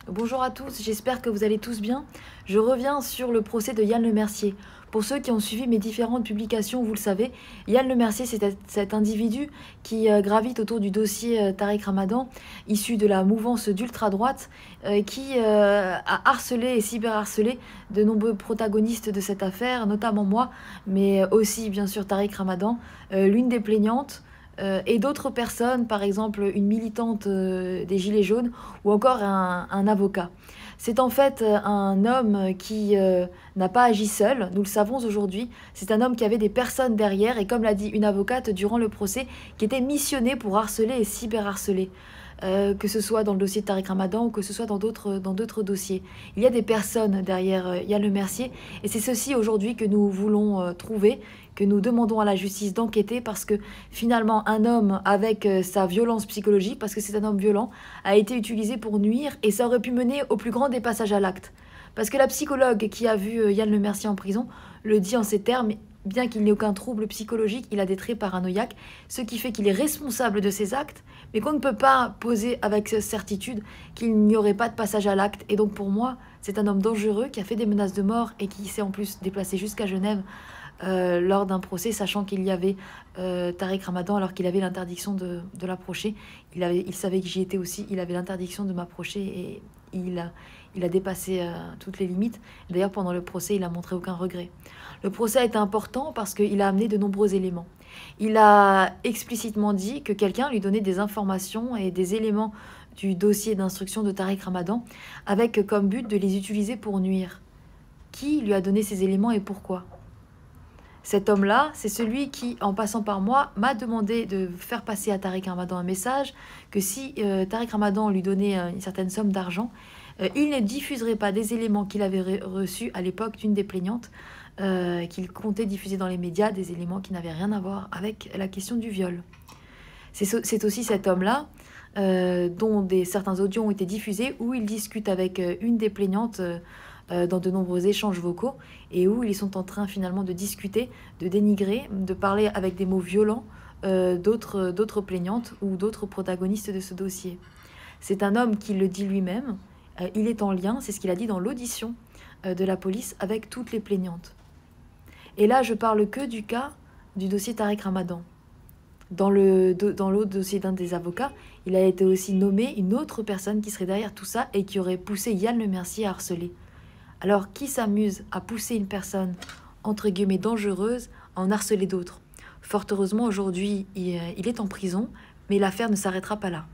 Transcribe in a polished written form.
Bonjour à tous, j'espère que vous allez tous bien. Je reviens sur le procès de Yann Lemercier. Pour ceux qui ont suivi mes différentes publications, vous le savez, Yann Lemercier, c'est cet individu qui gravite autour du dossier Tariq Ramadan, issu de la mouvance d'ultra-droite, qui a harcelé et cyberharcelé de nombreux protagonistes de cette affaire, notamment moi, mais aussi bien sûr Tariq Ramadan, l'une des plaignantes, et d'autres personnes, par exemple une militante des Gilets jaunes ou encore un avocat. C'est en fait un homme qui n'a pas agi seul, nous le savons aujourd'hui. C'est un homme qui avait des personnes derrière et comme l'a dit une avocate durant le procès, qui était missionnée pour harceler et cyberharceler. Que ce soit dans le dossier de Tariq Ramadan ou que ce soit dans d'autres dossiers. Il y a des personnes derrière Yann Lemercier et c'est ceci aujourd'hui que nous voulons trouver, que nous demandons à la justice d'enquêter parce que finalement un homme avec sa violence psychologique, parce que c'est un homme violent, a été utilisé pour nuire et ça aurait pu mener au plus grand des passages à l'acte. Parce que la psychologue qui a vu Yann Lemercier en prison le dit en ces termes, bien qu'il n'ait aucun trouble psychologique, il a des traits paranoïaques, ce qui fait qu'il est responsable de ses actes, mais qu'on ne peut pas poser avec certitude qu'il n'y aurait pas de passage à l'acte. Et donc pour moi, c'est un homme dangereux qui a fait des menaces de mort et qui s'est en plus déplacé jusqu'à Genève lors d'un procès, sachant qu'il y avait Tariq Ramadan alors qu'il avait l'interdiction de l'approcher. Il savait que j'y étais aussi, il avait l'interdiction de m'approcher et il a dépassé toutes les limites. D'ailleurs, pendant le procès, il n'a montré aucun regret. Le procès a été important parce qu'il a amené de nombreux éléments. Il a explicitement dit que quelqu'un lui donnait des informations et des éléments du dossier d'instruction de Tariq Ramadan avec comme but de les utiliser pour nuire. Qui lui a donné ces éléments et pourquoi ? Cet homme-là, c'est celui qui, en passant par moi, m'a demandé de faire passer à Tariq Ramadan un message que si Tariq Ramadan lui donnait une certaine somme d'argent, il ne diffuserait pas des éléments qu'il avait reçus à l'époque d'une des plaignantes, qu'il comptait diffuser dans les médias, des éléments qui n'avaient rien à voir avec la question du viol. C'est aussi cet homme-là dont certains audios ont été diffusés où il discute avec une des plaignantes dans de nombreux échanges vocaux et où ils sont en train finalement de discuter, de dénigrer, de parler avec des mots violents d'autres plaignantes ou d'autres protagonistes de ce dossier. C'est un homme qui le dit lui-même, il est en lien, c'est ce qu'il a dit dans l'audition de la police avec toutes les plaignantes. Et là, je parle que du cas du dossier Tariq Ramadan. Dans l'autre dossier d'un des avocats, il a été aussi nommé une autre personne qui serait derrière tout ça et qui aurait poussé Yann Lemercier à harceler. Alors, qui s'amuse à pousser une personne, entre guillemets, dangereuse, à en harceler d'autres ? Fort heureusement, aujourd'hui, il est en prison, mais l'affaire ne s'arrêtera pas là.